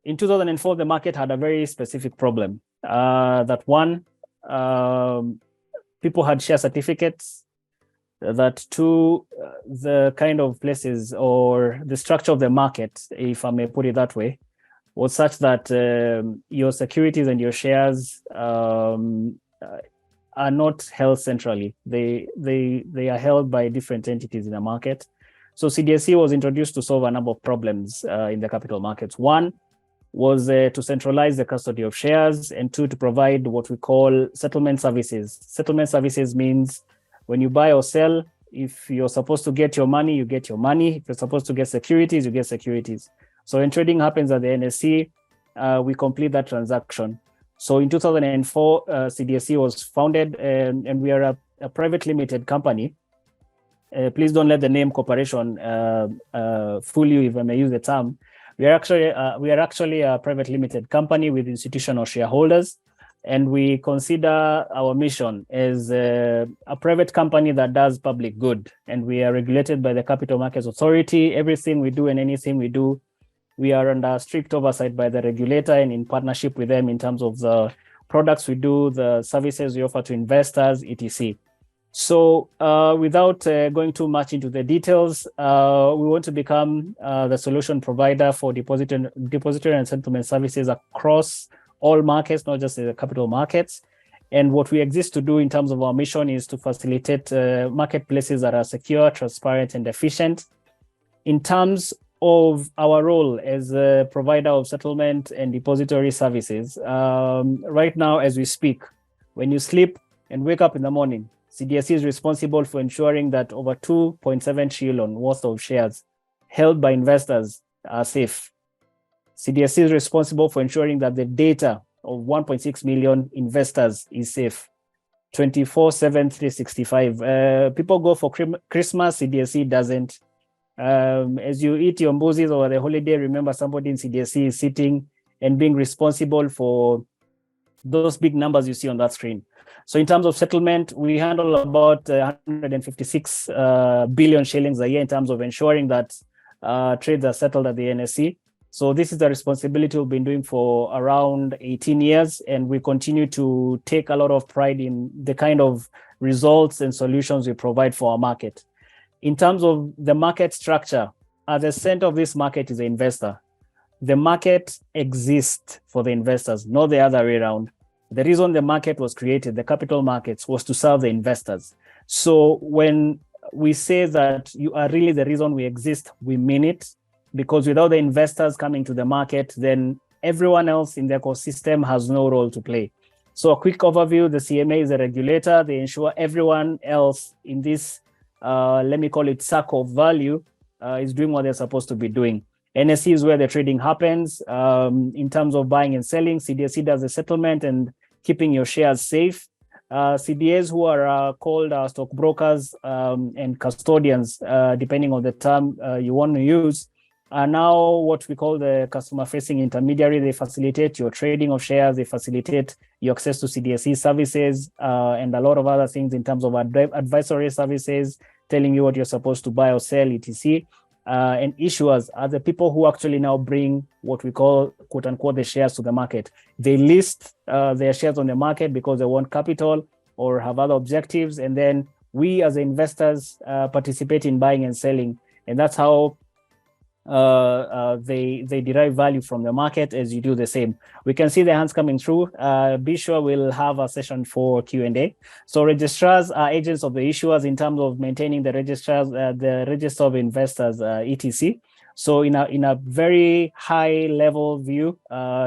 in 2004, the market had a very specific problem. That one, people had share certificates. That two, the kind of places or the structure of the market, if I may put it that way, was such that your securities and your shares are not held centrally. They are held by different entities in the market. So CDSC was introduced to solve a number of problems in the capital markets. One was to centralize the custody of shares, and two, to provide what we call settlement services. Settlement services means when you buy or sell, if you're supposed to get your money, you get your money. If you're supposed to get securities, you get securities. So when trading happens at the NSE, we complete that transaction. So in 2004, CDSC was founded, and we are a private limited company. Please don't let the name corporation fool you, if I may use the term. We are actually a private limited company with institutional shareholders, and we consider our mission as a private company that does public good. And we are regulated by the Capital Markets Authority. Everything we do and anything we do, we are under strict oversight by the regulator and in partnership with them in terms of the products we do, the services we offer to investors, etc. So without going too much into the details, we want to become the solution provider for depository and settlement services across all markets, not just the capital markets. And what we exist to do in terms of our mission is to facilitate marketplaces that are secure, transparent, and efficient. In terms of our role as a provider of settlement and depository services, right now as we speak, when you sleep and wake up in the morning, CDSC is responsible for ensuring that over 2.7 trillion worth of shares held by investors are safe. CDSC is responsible for ensuring that the data of 1.6 million investors is safe. 24/7, 365. People go for Christmas, CDSC doesn't. As you eat your mbuzis over the holiday, remember somebody in CDSC is sitting and being responsible for those big numbers you see on that screen. So in terms of settlement, we handle about 156 billion shillings a year in terms of ensuring that trades are settled at the NSE. So this is a responsibility we've been doing for around 18 years, and we continue to take a lot of pride in the kind of results and solutions we provide for our market. In terms of the market structure, at the center of this market is the investor. The market exists for the investors, not the other way around. The reason the market was created, the capital markets, was to serve the investors. So when we say that you are really the reason we exist, we mean it, because without the investors coming to the market, then everyone else in the ecosystem has no role to play. So a quick overview, the CMA is a regulator. They ensure everyone else in this, let me call it circle of value, is doing what they're supposed to be doing. NSE is where the trading happens. In terms of buying and selling, CDSC does the settlement and keeping your shares safe. CDAs, who are called stockbrokers and custodians, depending on the term you want to use, are now what we call the customer-facing intermediary. They facilitate your trading of shares, they facilitate your access to CDSC services, and a lot of other things in terms of advisory services, telling you what you're supposed to buy or sell, etc. And issuers are the people who actually now bring what we call, quote unquote, the shares to the market. They list their shares on the market because they want capital or have other objectives. And then we as investors participate in buying and selling. And that's how they derive value from the market as you do the same. We can see the hands coming through. Be sure we'll have a session for Q&A. So registrars are agents of the issuers in terms of maintaining the registrars, the register of investors, etc. So in a very high level view,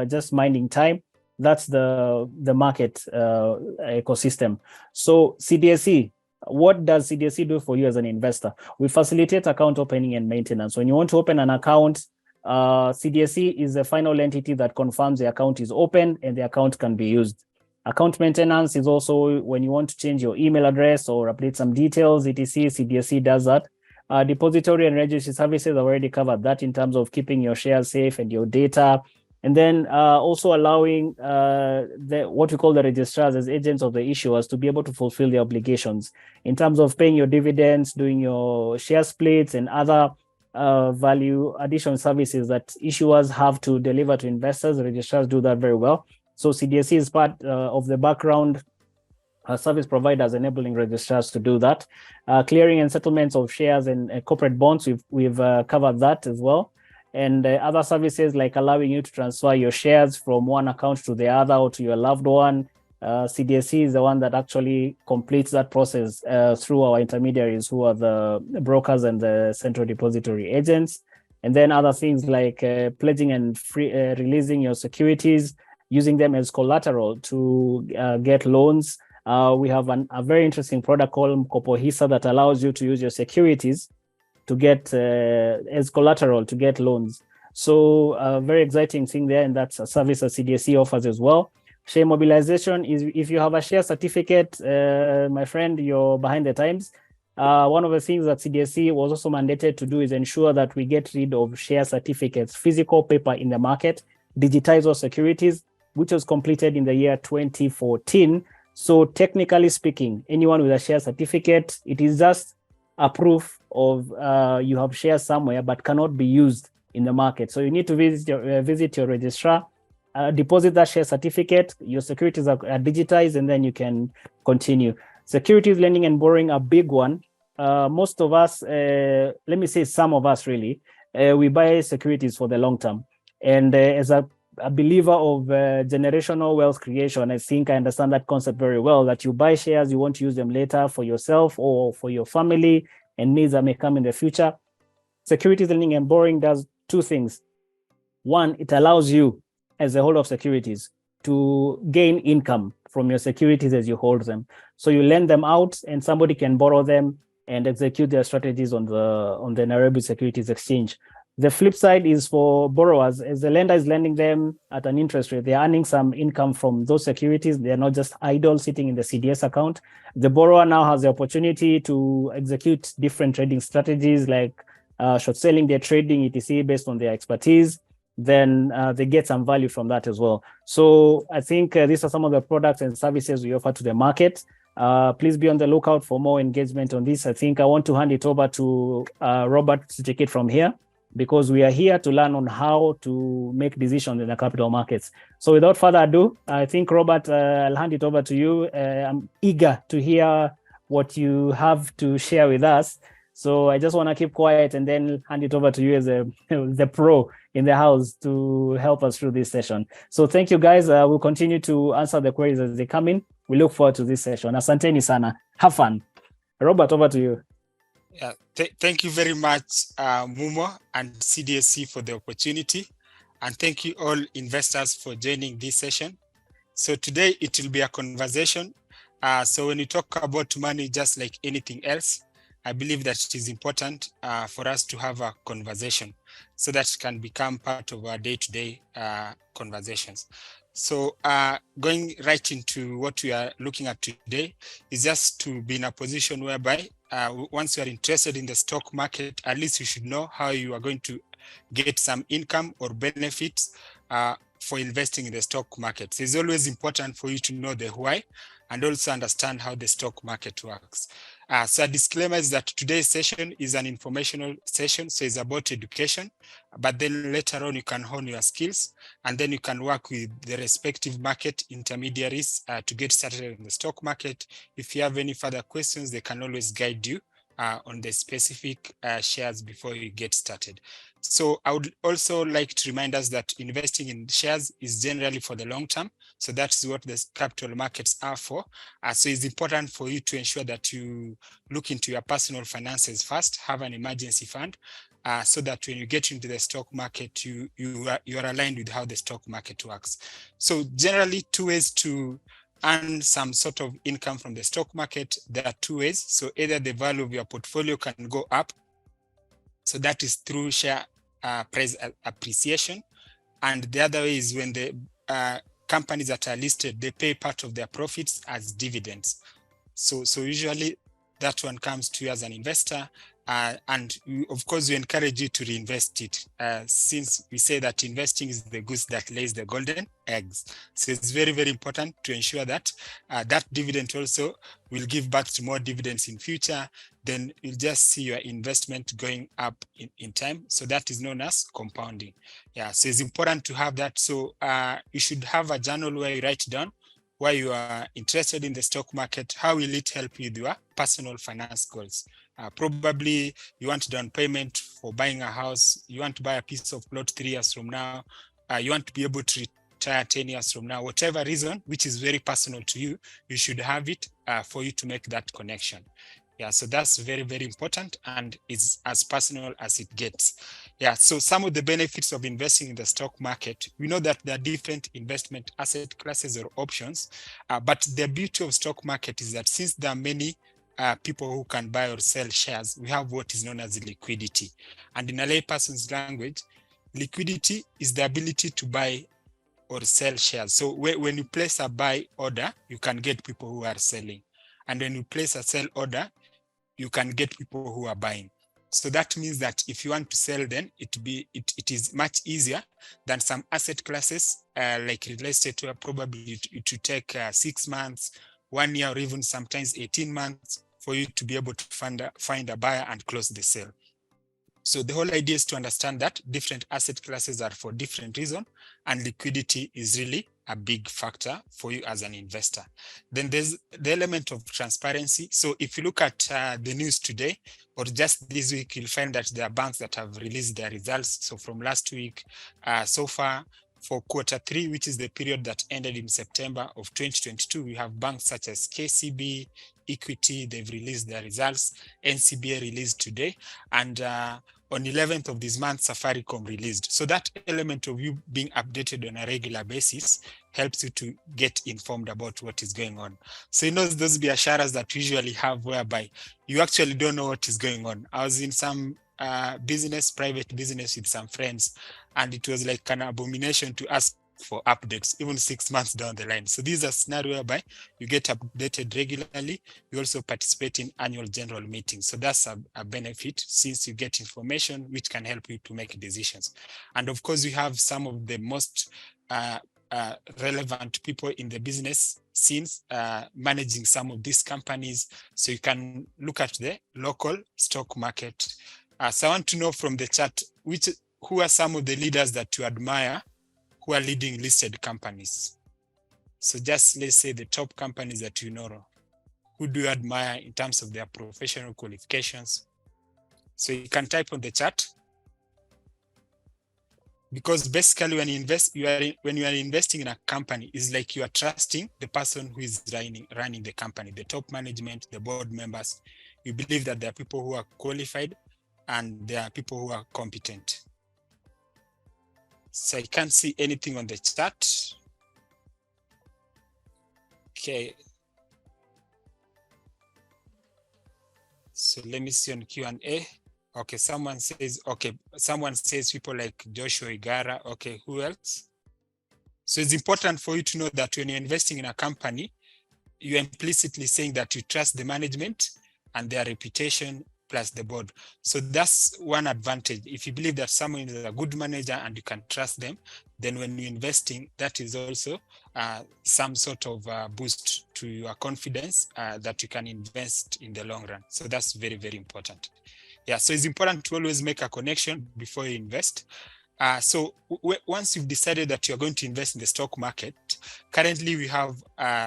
just minding time, that's the market ecosystem. So CDSC. What does CDSC do for you as an investor? We facilitate account opening and maintenance. When you want to open an account, CDSC is the final entity that confirms the account is open and the account can be used. Account maintenance is also when you want to change your email address or update some details, etc. CDSC does that. Depository and registry services already covered that in terms of keeping your shares safe and your data. And then also allowing what we call the registrars as agents of the issuers to be able to fulfill their obligations in terms of paying your dividends, doing your share splits and other value addition services that issuers have to deliver to investors. Registrars do that very well. So CDSC is part of the background service providers enabling registrars to do that. Clearing and settlements of shares and corporate bonds, we've covered that as well. And other services like allowing you to transfer your shares from one account to the other or to your loved one. CDSC is the one that actually completes that process through our intermediaries, who are the brokers and the central depository agents. And then other things like pledging and releasing your securities, using them as collateral to get loans. We have a very interesting product called Mkopo Hisa that allows you to use your securities to get as collateral to get loans. So a very exciting thing there, and that's a service that CDSC offers as well. Share mobilization is if you have a share certificate, my friend, you're behind the times. One of the things that CDSC was also mandated to do is ensure that we get rid of share certificates, physical paper in the market, digitize our securities, which was completed in the year 2014. So technically speaking, anyone with a share certificate, it is just a proof of you have shares somewhere, but cannot be used in the market. So you need to visit your registrar, deposit that share certificate, your securities are digitized, and then you can continue. Securities lending and borrowing, a big one. Most of us, let me say some of us really, we buy securities for the long term. And as a believer of generational wealth creation, I think I understand that concept very well, that you buy shares, you want to use them later for yourself or for your family and needs that may come in the future. Securities lending and borrowing does two things. One, it allows you as a holder of securities to gain income from your securities as you hold them. So you lend them out and somebody can borrow them and execute their strategies on the Nairobi Securities Exchange. The flip side is for borrowers. As the lender is lending them at an interest rate, they're earning some income from those securities. They're not just idle sitting in the CDS account. The borrower now has the opportunity to execute different trading strategies like short selling, their trading, etc., based on their expertise. Then they get some value from that as well. So I think these are some of the products and services we offer to the market. Please be on the lookout for more engagement on this. I think I want to hand it over to Robert to take it from here, because we are here to learn on how to make decisions in the capital markets. So without further ado, I think, Robert, I'll hand it over to you. I'm eager to hear what you have to share with us. So I just want to keep quiet and then hand it over to you as the pro in the house to help us through this session. So thank you, guys. We'll continue to answer the queries as they come in. We look forward to this session. Asanteni sana. Have fun. Robert, over to you. Yeah, thank you very much, Mumo and CDSC, for the opportunity. And thank you all investors for joining this session. So today it will be a conversation. So when we talk about money, just like anything else, I believe that it is important for us to have a conversation so that it can become part of our day-to-day conversations. So going right into what we are looking at today is just to be in a position whereby once you are interested in the stock market, at least you should know how you are going to get some income or benefits for investing in the stock market. So it's always important for you to know the why and also understand how the stock market works. So a disclaimer is that today's session is an informational session, so it's about education, but then later on you can hone your skills and then you can work with the respective market intermediaries to get started in the stock market. If you have any further questions, they can always guide you on the specific shares before you get started. So I would also like to remind us that investing in shares is generally for the long term. So that's what the capital markets are for. So it's important for you to ensure that you look into your personal finances first, have an emergency fund, so that when you get into the stock market, you are aligned with how the stock market works. So generally, two ways to earn some sort of income from the stock market. There are two ways. So either the value of your portfolio can go up. So that is through share price appreciation. And the other way is when the companies that are listed, they pay part of their profits as dividends. So usually that one comes to you as an investor, And of course, we encourage you to reinvest it, since we say that investing is the goose that lays the golden eggs. So it's very, very important to ensure that that dividend also will give back to more dividends in future. Then you'll just see your investment going up in time. So that is known as compounding. Yeah, so it's important to have that. So you should have a journal where you write down why you are interested in the stock market, how will it help you with your personal finance goals. Probably you want down payment for buying a house, you want to buy a piece of plot 3 years from now, you want to be able to retire 10 years from now, whatever reason, which is very personal to you, you should have it for you to make that connection. Yeah, so that's very, very important and it's as personal as it gets. Yeah, so some of the benefits of investing in the stock market, we know that there are different investment asset classes or options, but the beauty of stock market is that since there are many people who can buy or sell shares, we have what is known as liquidity. And in a layperson's language, liquidity is the ability to buy or sell shares. So when you place a buy order, you can get people who are selling. And when you place a sell order, you can get people who are buying. So that means that if you want to sell, then it is much easier than some asset classes like real estate, where probably it will take 6 months, 1 year, or even sometimes 18 months for you to be able to find a buyer and close the sale. So the whole idea is to understand that different asset classes are for different reasons, and liquidity is really a big factor for you as an investor. Then there's the element of transparency. So if you look at the news today, or just this week, you'll find that there are banks that have released their results. So from last week, so far, for Q3, which is the period that ended in September of 2022, we have banks such as KCB, Equity, they've released their results. NCBA released today. And on 11th of this month, Safaricom released. So that element of you being updated on a regular basis helps you to get informed about what is going on. So you know those biasharas that we usually have whereby you actually don't know what is going on. I was in some private business with some friends, and it was like an abomination to ask for updates even 6 months down the line. So these are scenarios whereby you get updated regularly. You also participate in annual general meetings. So that's a benefit, since you get information which can help you to make decisions. And of course, we have some of the most relevant people in the business scenes managing some of these companies. So you can look at the local stock market. So I want to know from the chat, who are some of the leaders that you admire who are leading listed companies? So just let's say the top companies that you know, who do you admire in terms of their professional qualifications? So you can type on the chat. Because basically when you invest, when you are investing in a company, it's like you are trusting the person who is running the company, the top management, the board members. You believe that there are people who are qualified and there are people who are competent. So I can't see anything on the chat. Okay. So let me see on Q&A. Okay, someone says people like Joshua Igara. Okay, who else? So it's important for you to know that when you're investing in a company, you're implicitly saying that you trust the management and their reputation plus the board. So that's one advantage. If you believe that someone is a good manager and you can trust them, then when you're investing, that is also some sort of boost to your confidence that you can invest in the long run. So that's very, very important. Yeah, so it's important to always make a connection before you invest. So once you've decided that you're going to invest in the stock market, currently we have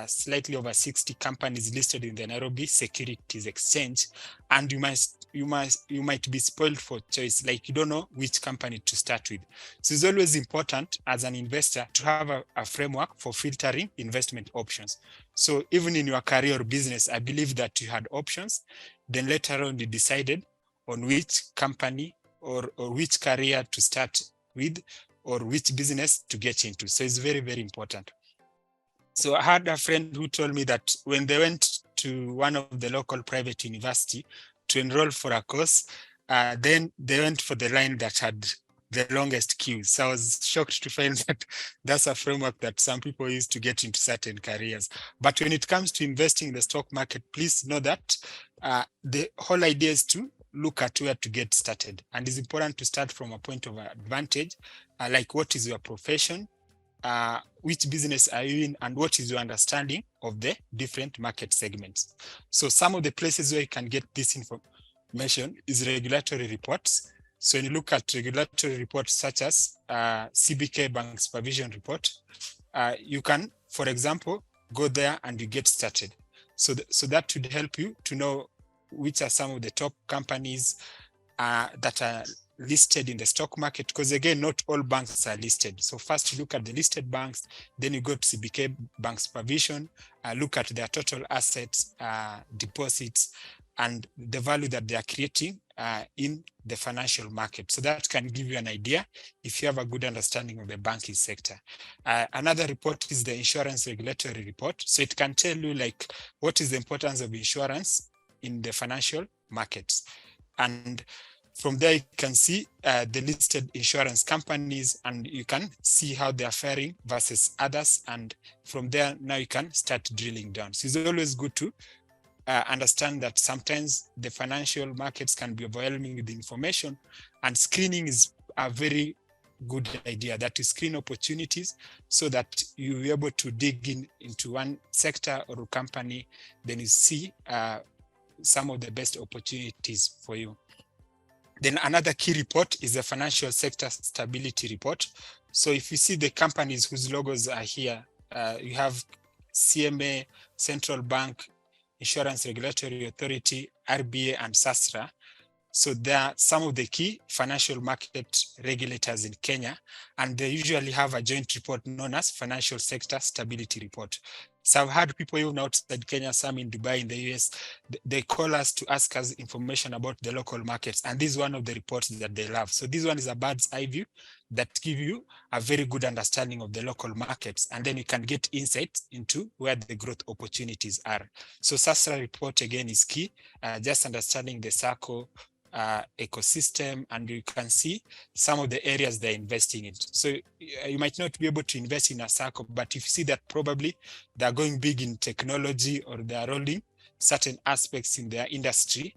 slightly over 60 companies listed in the Nairobi Securities Exchange, and you might be spoiled for choice, like you don't know which company to start with. So it's always important as an investor to have a framework for filtering investment options. So even in your career or business, I believe that you had options, then later on you decided on which company or which career to start with, or which business to get into. So it's very, very important. So I had a friend who told me that when they went to one of the local private university to enroll for a course, then they went for the line that had the longest queue. So I was shocked to find that that's a framework that some people use to get into certain careers. But when it comes to investing in the stock market, please know that the whole idea is to look at where to get started. And it's important to start from a point of advantage, like what is your profession, which business are you in, and what is your understanding of the different market segments. So some of the places where you can get this information is regulatory reports. So when you look at regulatory reports such as CBK Bank Supervision Report, you can, for example, go there and you get started. So that would help you to know which are some of the top companies that are listed in the stock market, because again, not all banks are listed. So first you look at the listed banks, then you go to CBK Bank Supervision, look at their total assets, deposits, and the value that they are creating in the financial market. So that can give you an idea if you have a good understanding of the banking sector. Another report is the insurance regulatory report. So it can tell you like what is the importance of insurance in the financial markets. And from there, you can see the listed insurance companies, and you can see how they are faring versus others. And from there, now you can start drilling down. So it's always good to understand that sometimes the financial markets can be overwhelming with the information, and screening is a very good idea, that you screen opportunities so that you'll be able to dig into one sector or a company, then you see some of the best opportunities for you. Then another key report is the Financial Sector Stability Report. So if you see the companies whose logos are here, you have CMA, Central Bank, Insurance Regulatory Authority, RBA, and SASRA. So they are some of the key financial market regulators in Kenya, and they usually have a joint report known as Financial Sector Stability Report. So I've had people even outside Kenya, some in Dubai, in the US, they call us to ask us information about the local markets. And this is one of the reports that they love. So this one is a bird's eye view that give you a very good understanding of the local markets. And then you can get insight into where the growth opportunities are. So SASRA report again is key, just understanding the circle, ecosystem, and you can see some of the areas they're investing in. So you might not be able to invest in a circle, but if you see that probably they're going big in technology or they're rolling certain aspects in their industry,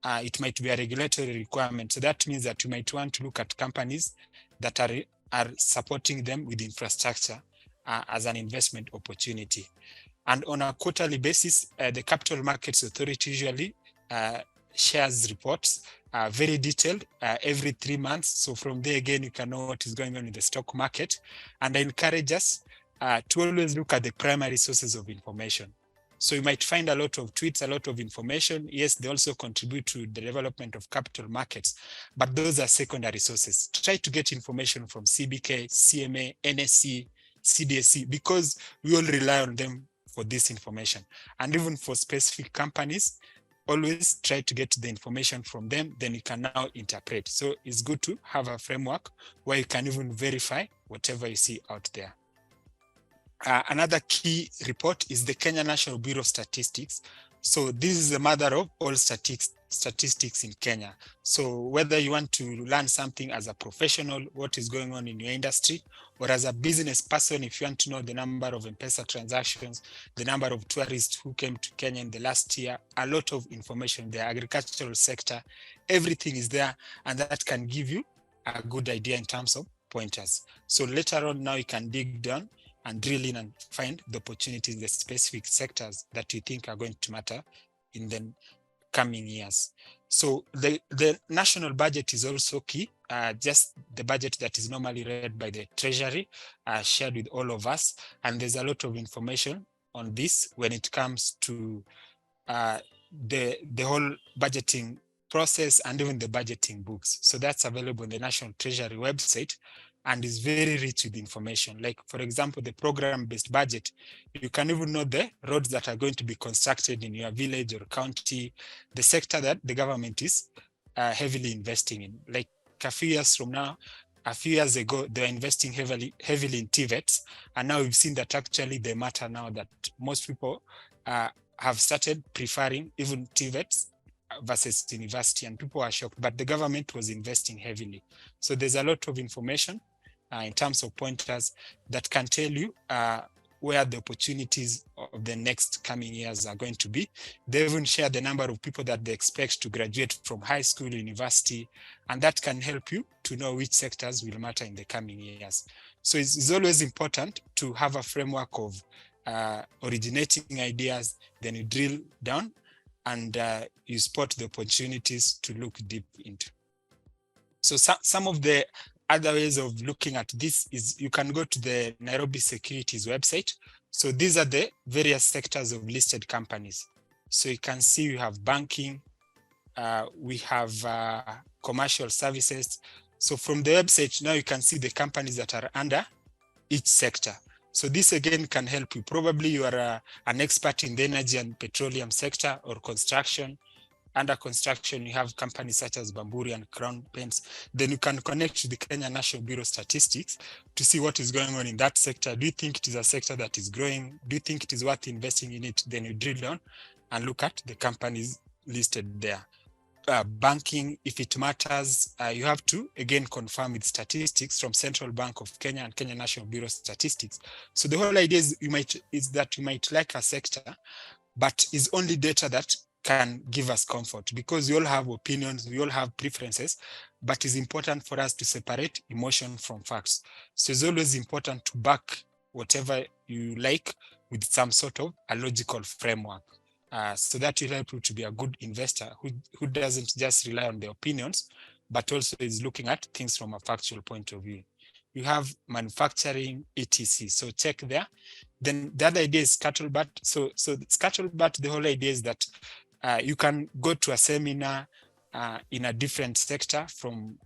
it might be a regulatory requirement. So that means that you might want to look at companies that are supporting them with infrastructure as an investment opportunity. And on a quarterly basis, the Capital Markets Authority usually shares reports, very detailed, every 3 months. So from there, again, you can know what is going on in the stock market. And I encourage us to always look at the primary sources of information. So you might find a lot of tweets, a lot of information. Yes, they also contribute to the development of capital markets, but those are secondary sources. Try to get information from CBK, CMA, NSE, CDSC, because we all rely on them for this information. And even for specific companies, always try to get the information from them, then you can now interpret. So it's good to have a framework where you can even verify whatever you see out there. Another key report is the Kenya National Bureau of Statistics. So this is the mother of all statistics in Kenya. So whether you want to learn something as a professional, what is going on in your industry, or as a business person, if you want to know the number of M-Pesa transactions, the number of tourists who came to Kenya in the last year, a lot of information, the agricultural sector, everything is there, and that can give you a good idea in terms of pointers. So later on now you can dig down and drill in and find the opportunities in the specific sectors that you think are going to matter in the coming years. So the national budget is also key, just the budget that is normally read by the Treasury, shared with all of us. And there's a lot of information on this when it comes to the whole budgeting process and even the budgeting books. So that's available on the National Treasury website and is very rich with information. Like, for example, the program-based budget, you can even know the roads that are going to be constructed in your village or county, the sector that the government is heavily investing in. Like a few years from now, a few years ago, they were investing heavily in TVETs, and now we've seen that actually they matter now, that most people have started preferring even TVETs versus university, and people are shocked, but the government was investing heavily. So there's a lot of information in terms of pointers that can tell you where the opportunities of the next coming years are going to be. They even share the number of people that they expect to graduate from high school, university, and that can help you to know which sectors will matter in the coming years. So it's always important to have a framework of originating ideas, then you drill down and you spot the opportunities to look deep into. So some of the other ways of looking at this is you can go to the Nairobi Securities website. So these are the various sectors of listed companies. So you can see we have banking, we have commercial services. So from the website now you can see the companies that are under each sector. So this again can help you. Probably you are an expert in the energy and petroleum sector or construction. Under construction, you have companies such as Bamburi and Crown Paints. Then you can connect to the Kenya National Bureau of Statistics to see what is going on in that sector. Do you think it is a sector that is growing? Do you think it is worth investing in it? Then you drill down and look at the companies listed there. Banking, if it matters, you have to again confirm with statistics from Central Bank of Kenya and Kenya National Bureau of Statistics. So the whole idea is that you might like a sector, but it's only data that can give us comfort, because we all have opinions, we all have preferences, but it's important for us to separate emotion from facts. So it's always important to back whatever you like with some sort of a logical framework. So that will help you to be a good investor who doesn't just rely on their opinions, but also is looking at things from a factual point of view. You have manufacturing, etc. So check there. Then the other idea is scuttlebutt. So scuttlebutt, the whole idea is that you can go to a seminar in a different sector from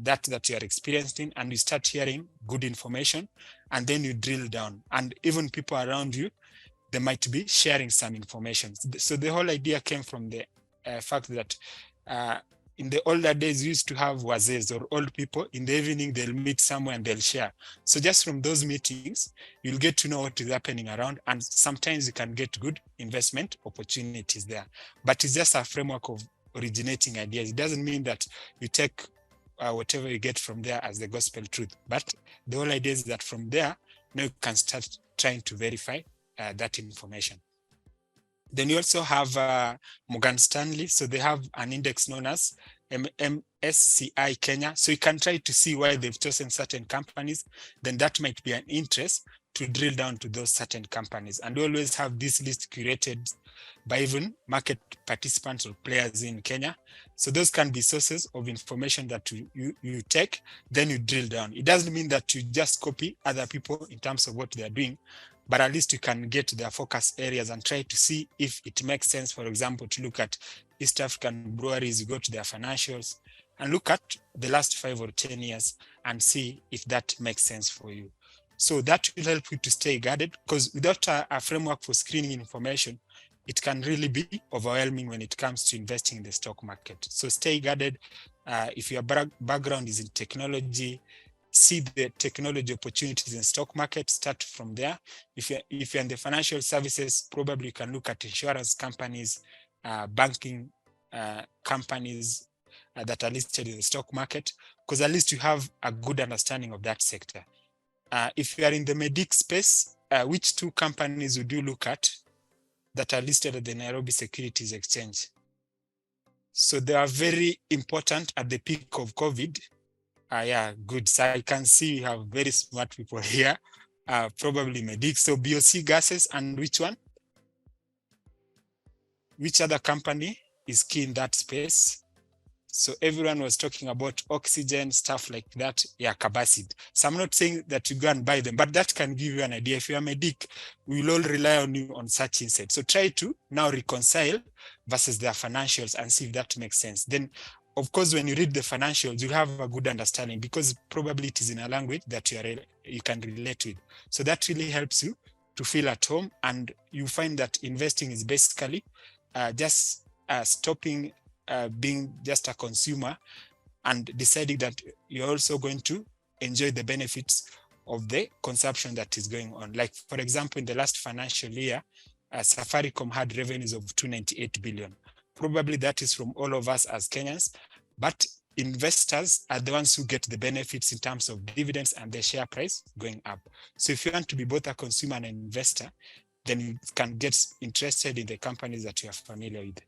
that you are experienced in, and you start hearing good information, and then you drill down. And even people around you, they might be sharing some information. So the whole idea came from the fact that in the older days, we used to have wazes or old people. In the evening, they'll meet somewhere and they'll share. So just from those meetings, you'll get to know what is happening around, and sometimes you can get good investment opportunities there. But it's just a framework of originating ideas. It doesn't mean that you take whatever you get from there as the gospel truth. But the whole idea is that from there, now you can start trying to verify that information. Then you also have Morgan Stanley. So they have an index known as MSCI Kenya. So you can try to see why they've chosen certain companies. Then that might be an interest to drill down to those certain companies. And we always have this list curated by even market participants or players in Kenya. So those can be sources of information that you take, then you drill down. It doesn't mean that you just copy other people in terms of what they're doing, but at least you can get to their focus areas and try to see if it makes sense, for example, to look at East African breweries, you go to their financials and look at the last 5 or 10 years and see if that makes sense for you. So that will help you to stay guarded, because without a framework for screening information, it can really be overwhelming when it comes to investing in the stock market. So stay guarded. If your background is in technology, see the technology opportunities in stock market, start from there. If you're in the financial services, probably you can look at insurance companies, banking companies that are listed in the stock market, because at least you have a good understanding of that sector. If you are in the medic space, which 2 companies would you look at that are listed at the Nairobi Securities Exchange? So they are very important at the peak of COVID. Yeah, good. So I can see you have very smart people here, probably Medic. So BOC gases, and which one? Which other company is key in that space? So everyone was talking about oxygen, stuff like that. Yeah, Cabacid. So I'm not saying that you go and buy them, but that can give you an idea. If you're a Medic, we will all rely on you on such insight. So try to now reconcile versus their financials and see if that makes sense. Then, of course, when you read the financials, you'll have a good understanding, because probably it is in a language that you can relate with. So that really helps you to feel at home, and you find that investing is basically just stopping being just a consumer and deciding that you're also going to enjoy the benefits of the consumption that is going on. Like, for example, in the last financial year, Safaricom had revenues of 298 billion. Probably that is from all of us as Kenyans, but investors are the ones who get the benefits in terms of dividends and the share price going up. So if you want to be both a consumer and an investor, then you can get interested in the companies that you are familiar with.